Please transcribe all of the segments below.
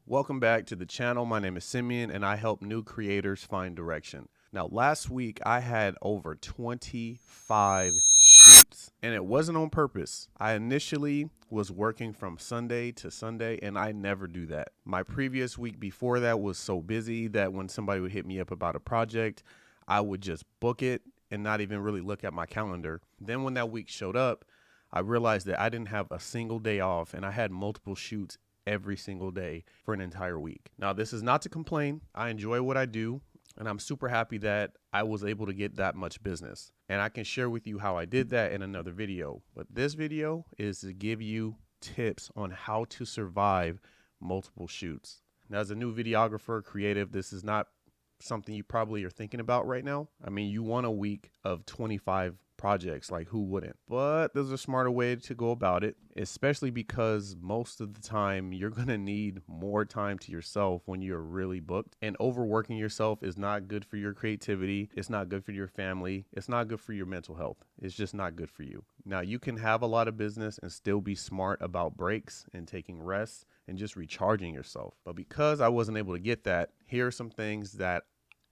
Welcome back to the channel. My name is Simeon and I help new creators find direction. Now, last week I had over 25 shoots and it wasn't on purpose. I initially was working from Sunday to Sunday and I never do that. My previous week before that was so busy that when somebody would hit me up about a project, I would just book it and not even really look at my calendar. Then when that week showed up, I realized that I didn't have a single day off and I had multiple shoots every single day for an entire week. Now, this is not to complain. I enjoy what I do, and I'm super happy that I was able to get that much business. And I can share with you how I did that in another video. But this video is to give you tips on how to survive multiple shoots. Now, as a new videographer, creative, this is not something you probably are thinking about right now. I mean, you want a week of 25 projects, like who wouldn't? But there's a smarter way to go about it, especially because most of the time you're gonna need more time to yourself when you're really booked, and overworking yourself is not good for your creativity. It's not good for your family. It's not good for your mental health. It's just not good for you. Now, you can have a lot of business and still be smart about breaks and taking rests and just recharging yourself. But because I wasn't able to get that, here are some things that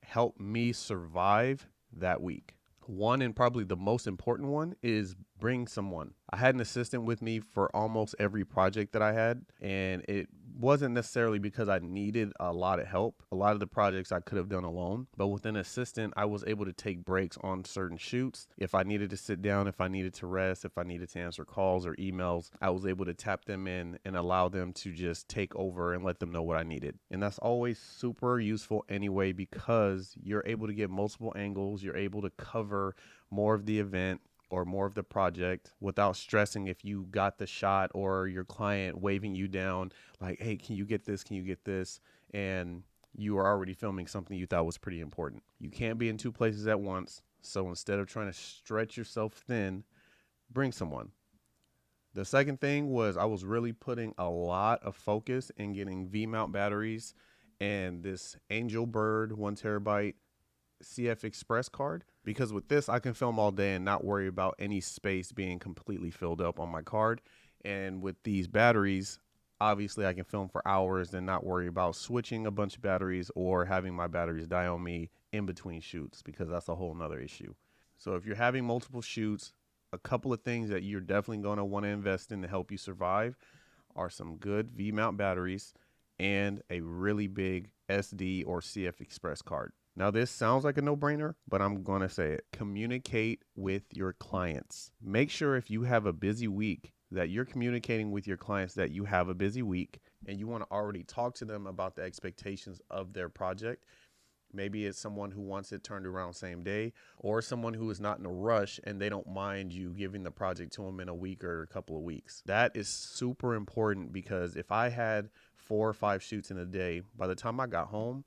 helped me survive that week. One, and probably the most important one, is bring someone. I had an assistant with me for almost every project that I had, and it wasn't necessarily because I needed a lot of help. A lot of the projects I could have done alone, but with an assistant, I was able to take breaks on certain shoots. If I needed to sit down, if I needed to rest, if I needed to answer calls or emails, I was able to tap them in and allow them to just take over and let them know what I needed. And that's always super useful anyway, because you're able to get multiple angles. You're able to cover more of the event or more of the project without stressing if you got the shot or your client waving you down like, hey, can you get this? Can you get this? And you are already filming something you thought was pretty important. You can't be in two places at once. So instead of trying to stretch yourself thin, bring someone. The second thing was I was really putting a lot of focus in getting V-mount batteries and this Angel Bird 1TB CF Express card, because with this I can film all day and not worry about any space being completely filled up on my card. And with these batteries, obviously I can film for hours and not worry about switching a bunch of batteries or having my batteries die on me in between shoots, because that's a whole nother issue. So if you're having multiple shoots, a couple of things that you're definitely going to want to invest in to help you survive are some good V-mount batteries and a really big SD or CF Express card. Now, this sounds like a no-brainer, but I'm going to say it. Communicate with your clients. Make sure if you have a busy week that you're communicating with your clients that you have a busy week, and you want to already talk to them about the expectations of their project. Maybe it's someone who wants it turned around same day, or someone who is not in a rush and they don't mind you giving the project to them in a week or a couple of weeks. That is super important, because if I had 4 or 5 shoots in a day, by the time I got home,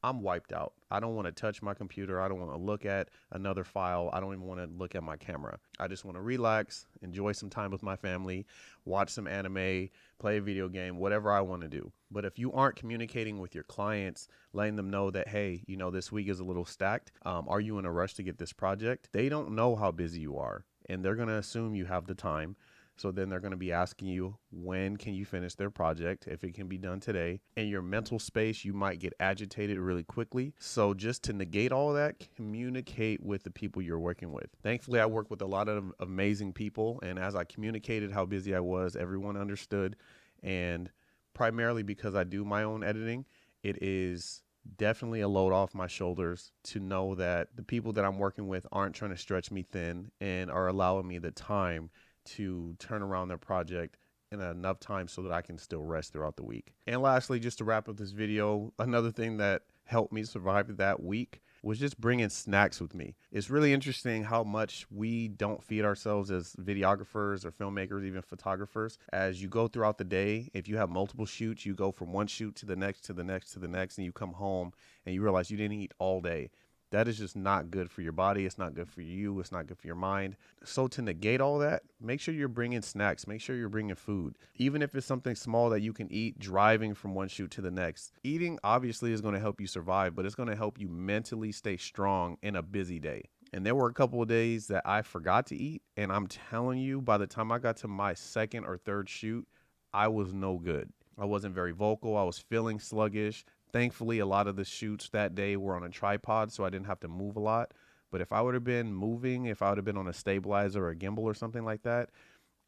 I'm wiped out. I don't want to touch my computer. I don't want to look at another file. I don't even want to look at my camera. I just want to relax, enjoy some time with my family, watch some anime, play a video game, whatever I want to do. But if you aren't communicating with your clients, letting them know that, hey, you know, this week is a little stacked. Are you in a rush to get this project? They don't know how busy you are, and they're going to assume you have the time. So then they're going to be asking you, when can you finish their project, if it can be done today. In your mental space, you might get agitated really quickly. So just to negate all that, communicate with the people you're working with. Thankfully, I work with a lot of amazing people. And as I communicated how busy I was, everyone understood. And primarily because I do my own editing, it is definitely a load off my shoulders to know that the people that I'm working with aren't trying to stretch me thin and are allowing me the time to turn around their project in enough time so that I can still rest throughout the week. And lastly, just to wrap up this video, another thing that helped me survive that week was just bringing snacks with me. It's really interesting how much we don't feed ourselves as videographers or filmmakers, even photographers. As you go throughout the day, if you have multiple shoots, you go from one shoot to the next, to the next, to the next, and you come home and you realize you didn't eat all day. That is just not good for your body. It's not good for you. It's not good for your mind. So to negate all that, make sure you're bringing snacks. Make sure you're bringing food. Even if it's something small that you can eat driving from one shoot to the next. Eating obviously is going to help you survive, but it's going to help you mentally stay strong in a busy day. And there were a couple of days that I forgot to eat. And I'm telling you, by the time I got to my second or third shoot, I was no good. I wasn't very vocal. I was feeling sluggish. Thankfully, a lot of the shoots that day were on a tripod, so I didn't have to move a lot. But if I would have been moving, if I would have been on a stabilizer or a gimbal or something like that,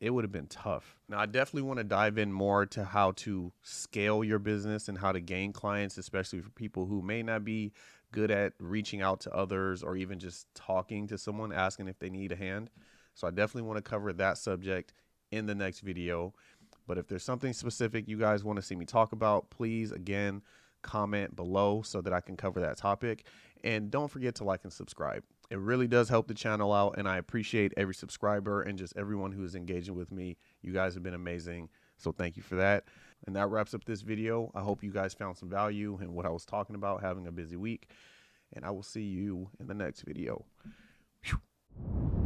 it would have been tough. Now, I definitely want to dive in more to how to scale your business and how to gain clients, especially for people who may not be good at reaching out to others or even just talking to someone, asking if they need a hand. So I definitely want to cover that subject in the next video. But if there's something specific you guys want to see me talk about, please, again, comment below so that I can cover that topic. And don't forget to like and subscribe. It really does help the channel out, and I appreciate every subscriber and just everyone who is engaging with me. You guys have been amazing, so thank you for that. And that wraps up this video. I hope you guys found some value in what I was talking about, having a busy week, and I will see you in the next video. Whew.